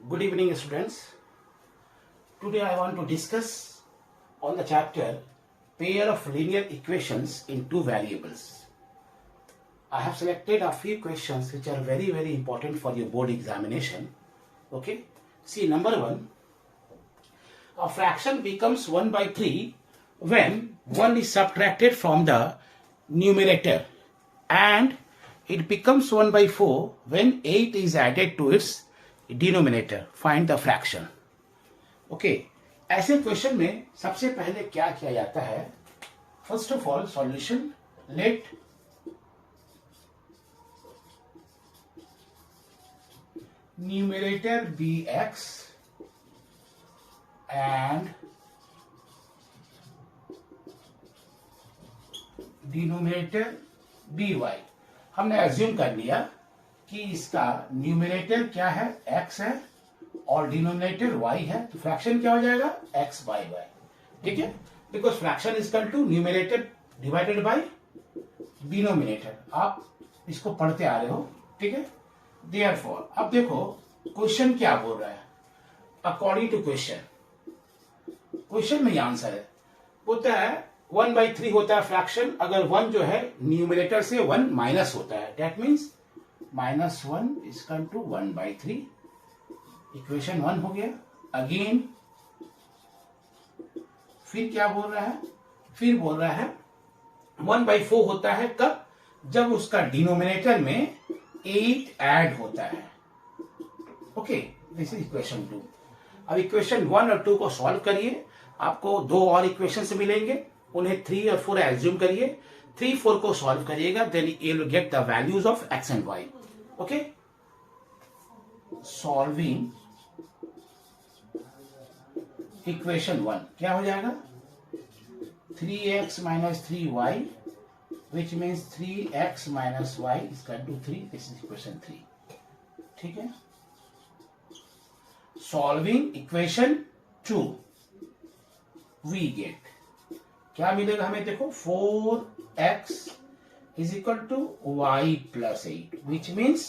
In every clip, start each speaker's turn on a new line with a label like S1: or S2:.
S1: Good evening, students. Today I want to discuss on the chapter pair of linear equations in two variables. I have selected a few questions which are very important for your board examination. Okay. See, number one, a fraction becomes 1 by 3 when 1 is subtracted from the numerator, and it becomes 1 by 4 when 8 is added to its denominator. Find the fraction. Okay, ऐसे question में सबसे पहले क्या किया जाता है? First of all solution, let numerator be x and denominator be y. हमने assume कर लिया कि इसका न्यूमरेटर क्या है, x है, और डिनोमिनेटर y है, तो फ्रैक्शन क्या हो जाएगा, x बाई y. ठीक है, because fraction is equal to numerator divided by denominator. आप इसको पढ़ते आ रहे हो. ठीक है, देयरफॉर अब देखो क्वेश्चन क्या बोल रहा है. अकॉर्डिंग टू क्वेश्चन में ये आंसर है, बोलता है 1 by 3 होता है फ्रैक्शन अगर 1 जो है न्यूमरेटर से 1 माइनस होता है. That means -1 is equal to 1 by 3. Equation 1 हो गया. अगेन फिर क्या बोल रहा है, फिर बोल रहा है 1 by 4 होता है कब, जब उसका डिनोमिनेटर में 8 ऐड होता है. Okay, this is equation 2. अब इक्वेशन 1 और 2 को सॉल्व करिए. आपको दो और इक्वेशन मिलेंगे, उन्हें 3 और 4 एज्यूम करिए. 3, 4 को सॉल्व करिएगा, then you will get the values of x and y. Okay, solving equation 1 क्या हो जाएगा, 3x minus 3y, which means 3x minus y is equal to 3. This is equation 3. ठीक है, सॉल्विंग इक्वेशन 2 we get क्या मिलेगा हमें, देखो 4x is equal to y plus 8, which means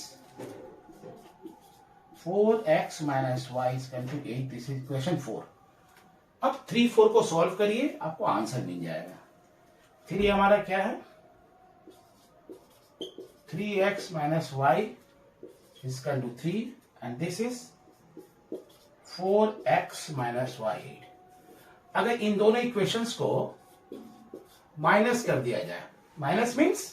S1: 4x minus y is equal to 8. This is equation 4. अब 3, 4 को solve करिए, आपको आंसर मिल जाएगा. 3 हमारा क्या है, 3x minus y is equal to 3, and this is 4x minus y 8. अगर इन दोनों इक्वेशंस को माइनस कर दिया जाए, minus means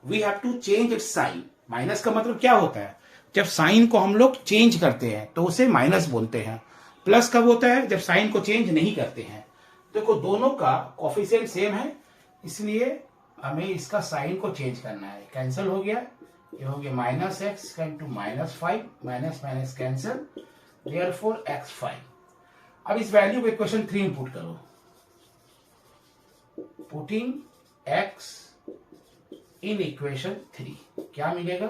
S1: we have to change its sign. Minus का मतलब क्या होता है, जब साइन को हम लोग चेंज करते हैं तो उसे माइनस बोलते हैं. प्लस कब होता है, जब साइन को चेंज नहीं करते हैं. देखो दोनों का कोफिशिएंट सेम है, इसलिए हमें इसका साइन को चेंज करना है. कैंसिल हो गया, ये हो गया -x to -5, minus minus cancel, therefore x5. अब इस वैल्यू को इक्वेशन 3 में पुट करो. पुटिंग x इन इक्वेशन 3 क्या मिलेगा,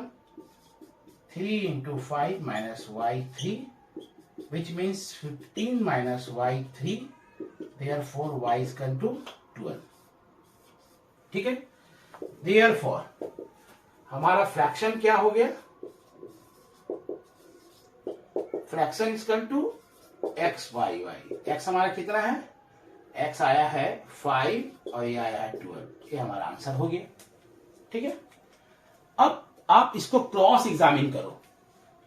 S1: 3 into 5 minus y3, which means 15 minus y3, therefore y is equal to 12. ठीक है, therefore हमारा फ्रैक्शन क्या हो गया, fraction is equal to x by y. x हमारा कितना है, x आया है 5 और ये आया है 12. ये हमारा आंसर हो गया. ठीक है, अब आप इसको क्रॉस एग्जामिन करो.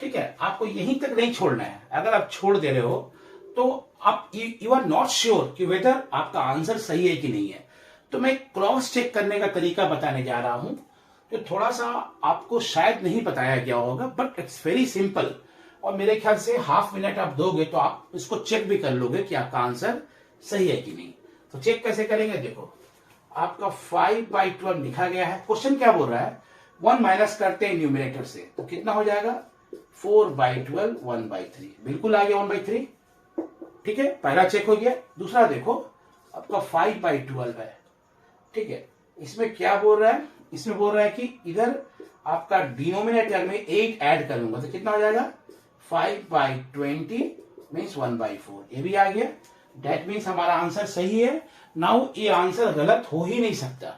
S1: ठीक है, आपको यहीं तक नहीं छोड़ना है. अगर आप छोड़ दे रहे हो तो आप यू आर नॉट श्योर कि वेदर आपका आंसर सही है कि नहीं है. तो मैं क्रॉस चेक करने का तरीका बताने जा रहा हूं, जो थोड़ा सा आपको शायद नहीं बताया गया होगा, बट इट्स वेरी सिंपल. और मेरे ख्याल से हाफ मिनट आप दोगे तो आप इसको चेक भी कर लोगे कि आपका आंसर सही है कि नहीं. तो चेक कैसे करेंगे, देखो आपका 5 by 12 लिखा गया है. क्वेश्चन क्या बोल रहा है, 1 माइनस करते हैं न्यूमरेटर से, तो कितना हो जाएगा, 4 by 12, 1 by 3. बिल्कुल आ गया 1 by 3. ठीक है, पहला चेक हो गया. दूसरा देखो आपका 5 by 12 है. ठीक है, इसमें क्या बोल रहा है, इसमें बोल रहा है कि इधर आपका डिनोमिनेटर में 8 ऐड करूंगा तो कितना हो जाएगा, 5 by 20 मीन्स 1 by 4. ये भी आ गया. दैट मीन्स हमारा आंसर सही है. नाउ ये आंसर गलत हो ही नहीं सकता.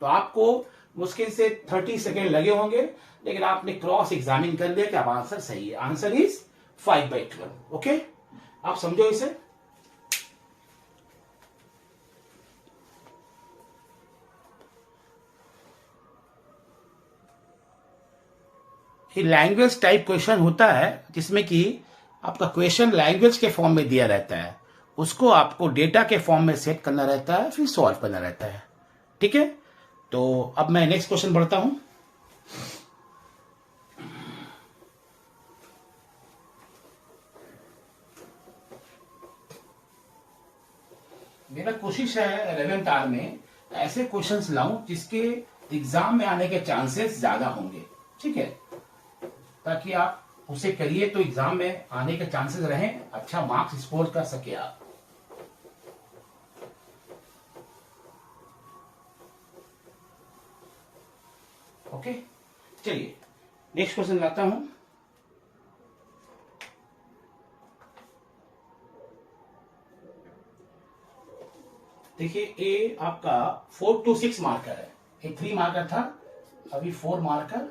S1: तो आपको मुश्किल से 30 सेकेंड लगे होंगे, लेकिन आपने क्रॉस एग्जामिन कर लिया कि अब आंसर सही है. Answer is 5/12। ओके, आप समझो इसे। ये लैंग्वेज टाइप क्वेश्चन होता है जिसमें कि आपका क्वेश्चन लैंग्वेज के फॉर्म में दिया रहता है, उसको आपको डेटा के फॉर्म में सेट करना रहता है, फिर सॉल्व करना रहता है। ठीक है, तो अब मैं नेक्स्ट क्वेश्चन बढ़ता हूं। मेरा कोशिश है 11th आर में ऐसे क्वेश्चंस लाऊं जिसके एग्जाम में आने के चांसेस ज्यादा होंगे। ठीक है, ताकि आप उसे करिए तो एग्जाम में आने के चांसेस रहें, अच्छा मार्क्स स्कोर कर सके आप। ओके, चलिए नेक्स्ट क्वेश्चन लाता हूं। देखिए, ये आपका 4 to 6 मार्कर है, ये 3 मार्कर था, अभी 4 marker,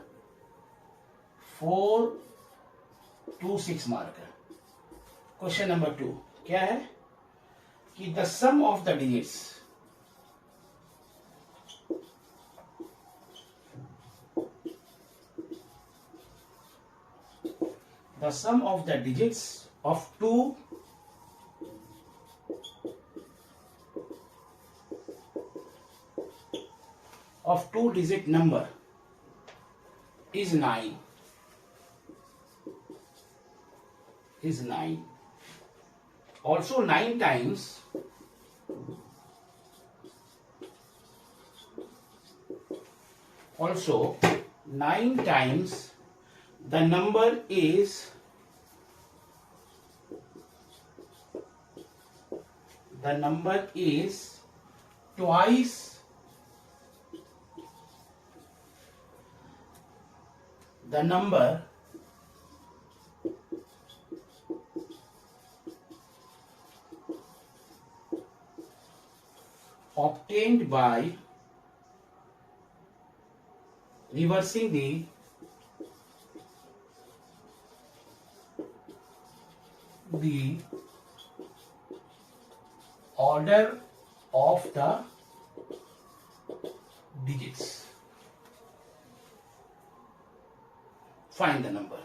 S1: 4 to 6 marker. Question number 2 क्या है कि the sum of the digits of two digit number is 9. Also 9 times the number is twice the number obtained by reversing the order of the digits. Find the number.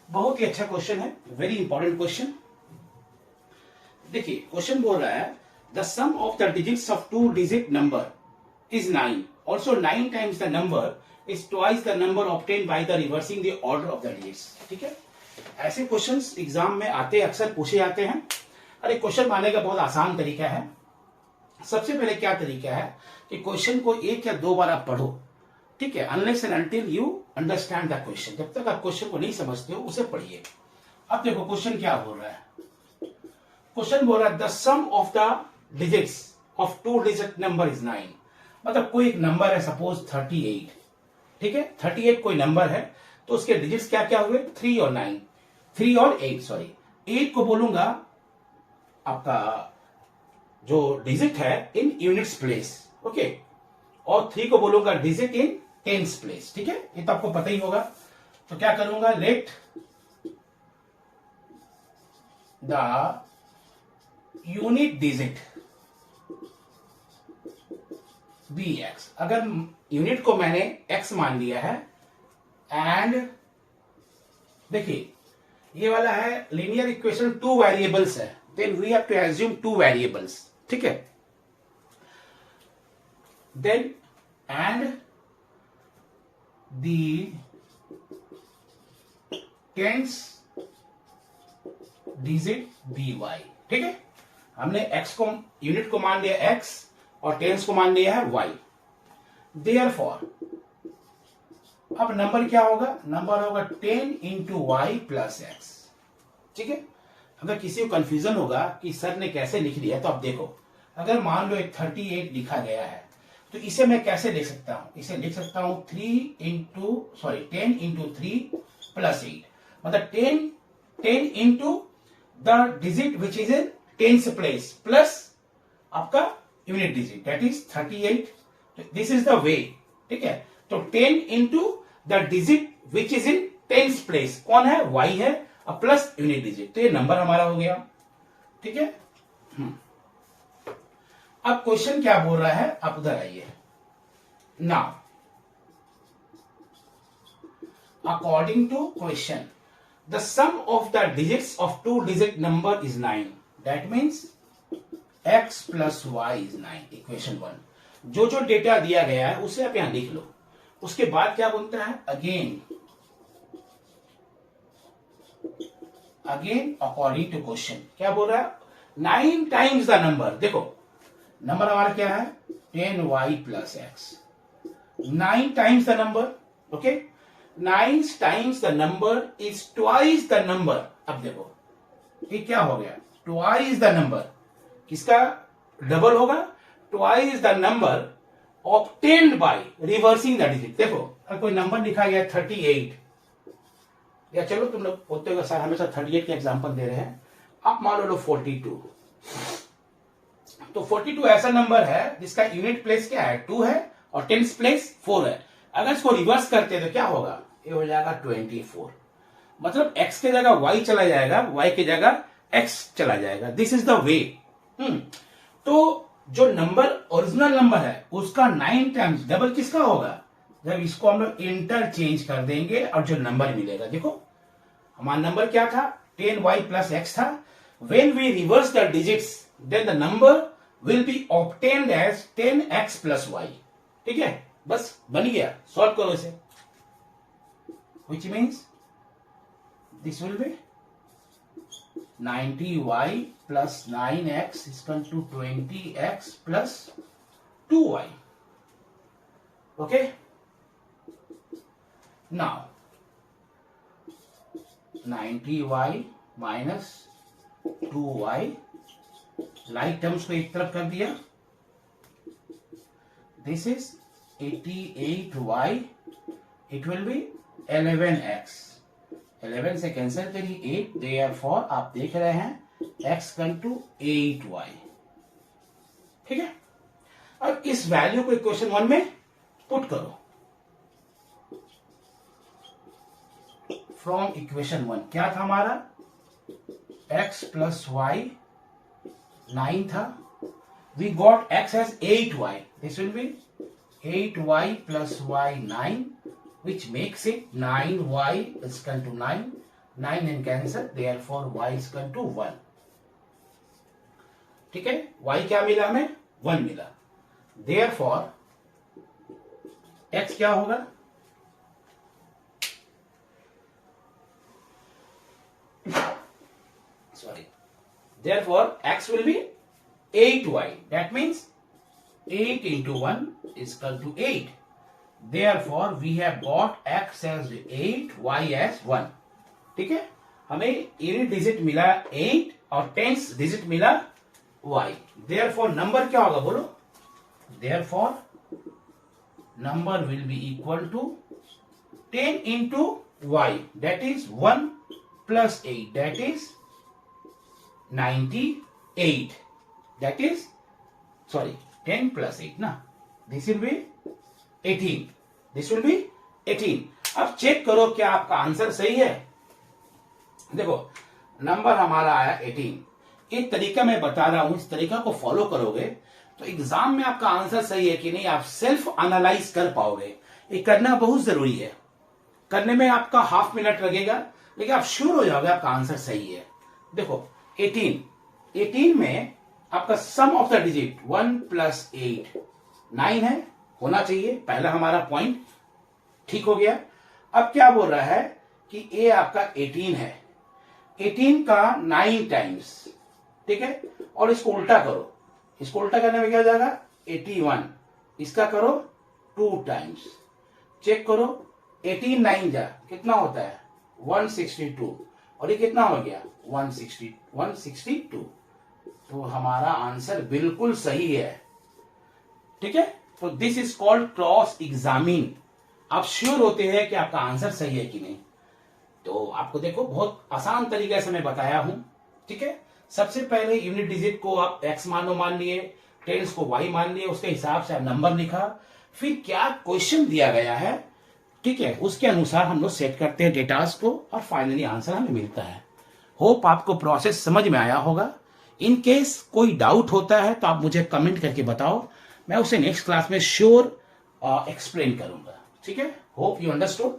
S1: बहुत ही अच्छा question है, very important question. देखिए, question बोल रहा है the sum of the digits of 2 digit number is 9, also 9 times the number is twice the number obtained by the reversing the order of the digits. ठीक है, ऐसे questions exam में आते अक्सर पूछे जाते हैं। अरे क्वेश्चन बनाने का बहुत आसान तरीका है। सबसे पहले क्या तरीका है कि क्वेश्चन को 1 या 2 बार आप पढ़ो। ठीक है, unless and until you understand the question, जब तक आप क्वेश्चन को नहीं समझते हो उसे पढ़िए। अब देखो क्वेश्चन क्या बोल रहा है। क्वेश्चन बोल रहा है the sum of the digits of 2 digit number is 9। मतलब कोई एक नंबर है, सपोज 38। ठीक है, 38 कोई नंबर है, तो उसके डिजिट्स क्या क्या हुए, 3 और 9, 3 और 8 सॉरी। 8 को बोलूंगा आपका जो डिजिट है इन यूनिट्स प्लेस, ओके, और 3 को बोलूंगा डिजिट इन टेंस प्लेस। ठीक है, ये तो आपको पता ही होगा। तो क्या करूंगा, let the unit digit be x. अगर यूनिट को मैंने एक्स मान लिया है, एंड देखिए ये वाला है लीनियर इक्वेशन, 2 वेरिएबल्स है, then we have to assume 2 variables. ठीक है, then and the tens digit be y. ठीक है, हमने एक्स को यूनिट को मान लिया एक्स और टेंस को मान लिया है वाई। देयरफॉर अब नंबर क्या होगा, नंबर होगा 10 into y plus x। ठीक है, अगर किसी को कंफ्यूजन होगा कि सर ने कैसे लिख दिया, तो आप देखो, अगर मान लो 38 लिखा गया है तो इसे मैं कैसे लिख सकता हूं, इसे लिख सकता हूं 10 into 3 plus 8। मतलब 10 into the digit which is in tens place plus आपका unit digit that is 38। This is the way. ठीक है, तो 10 into the digit which is in tens place, कौन है, y है, और प्लस यूनिट डिजिट, तो ये नंबर हमारा हो गया। ठीक है। अब क्वेश्चन क्या बोल रहा है, आप उधर आइए। Now according to question the sum of the digits of 2 digit number is 9, that means x plus y is 9, equation 1। जो जो डेटा दिया गया है उसे आप यहां लिख लो। उसके बाद क्या बोलता है, अगेन अकॉर्डिंग टू क्वेश्चन क्या बोल रहा है, 9 टाइम्स द नंबर। देखो नंबर हमारा क्या है, 10y plus x, 9 times the number. Okay, 9 times the number is twice the number. अब देखो ये क्या हो गया, ट्वाइस द नंबर, किसका डबल होगा, twice the number obtained by reversing the digit. देखो अगर कोई नंबर लिखा गया 38, या चलो तुम लोग होते हुए सर हमेशा 38 के एग्जांपल दे रहे हैं, आप मान लो 42, तो 42 ऐसा नंबर है जिसका यूनिट प्लेस क्या है, 2 है, और टेंस प्लेस 4 है। अगर इसको रिवर्स करते हैं तो क्या होगा, ये हो जाएगा 24, मतलब x के जगह y चला जाएगा, y के जगह x चला जाएगा। दिस इज द वे। तो जो नंबर ओरिजिनल नंबर है उसका 9 टाइम्स डबल किसका होगा, जब इसको हम लोग इंटरचेंज कर देंगे और जो नंबर मिलेगा, देखो हमारा नंबर क्या था, 10y प्लस एक्स था। When we reverse the digits then the number will be obtained as 10x plus y। ठीक है, बस बन गया, सॉल्व करो इसे, which means this will be 90y plus 9x is equal to 20x plus 2y. Okay, now 90y minus 2y, like terms को एक तरफ कर दिया, this is 88y, it will be 11x, 11 से कैंसिल करिए 8, देयरफॉर आप देख रहे हैं x इक्वल टू 8y। ठीक है, अब इस वैल्यू को इक्वेशन 1 में पुट करो। फ्रॉम इक्वेशन 1 क्या था हमारा, x प्लस वाई 9 था, we got x as 8y, this will be 8y plus y 9, which makes it 9y is equal to 9, 9 and cancel, therefore y is equal to 1। ठीक है, y क्या मिला हमें, 1 मिला, therefore x क्या होगा, sorry, therefore x will be 8y, that means 8 into 1 is equal to 8, therefore we have got x as 8, y as 1। ठीक है, हमें यूनिट डिजिट मिला 8 और टेंस डिजिट मिला y, therefore नंबर क्या होगा बोलो, therefore number will be equal to 10 into y, that is 1 plus 8, that is 98, that is sorry 10 plus 8 ना, this will be 18, this will be 18। अब चेक करो क्या आपका आंसर सही है। देखो नंबर हमारा आया 18। एक तरीका मैं बता रहा हूं, इस तरीका को फॉलो करोगे तो एग्जाम में आपका आंसर सही है कि नहीं आप सेल्फ एनालाइज कर पाओगे। ये करना बहुत जरूरी है, करने में आपका हाफ मिनट लगेगा लेकिन आप श्योर हो जाओगे आपका आंसर सही है। देखो 18 में आपका सम ऑफ द डिजिट 1 प्लस 8 9 है, होना चाहिए, पहला हमारा पॉइंट ठीक हो गया। अब क्या बोल रहा है कि ए आपका 18 है, 18 का 9 टाइम्स, ठीक है, और इसको उल्टा करो, इसको उल्टा करने में क्या हो जाएगा 81, इसका करो 2 टाइम्स, चेक करो 18 9 जा कितना होता है 162, और ये कितना हो गया 162, तो हमारा आंसर बिल्कुल सही है। ठीक है, तो this is called cross examine. आप श्योर होते हैं कि आपका आंसर सही है कि नहीं। तो आपको देखो बहुत आसान तरीके से मैं बताया हूं। ठीक है, सबसे पहले यूनिट डिजिट को आप x मान लिए, टेंस को y मान लिए, उसके हिसाब से आप नंबर लिखा, फिर क्या क्वेश्चन दिया गया है, ठीक है, उसके अनुसार हम लोग सेट करते हैं डेटास को और फाइनली आंसर हमें मिलता है। होप आपको प्रोसेस समझ में आया होगा। इन केस कोई डाउट होता है तो आप मुझे कमेंट करके बताओ, मैं उसे नेक्स्ट क्लास में श्योर एक्सप्लेन करूंगा। ठीक है, होप यू अंडरस्टूड।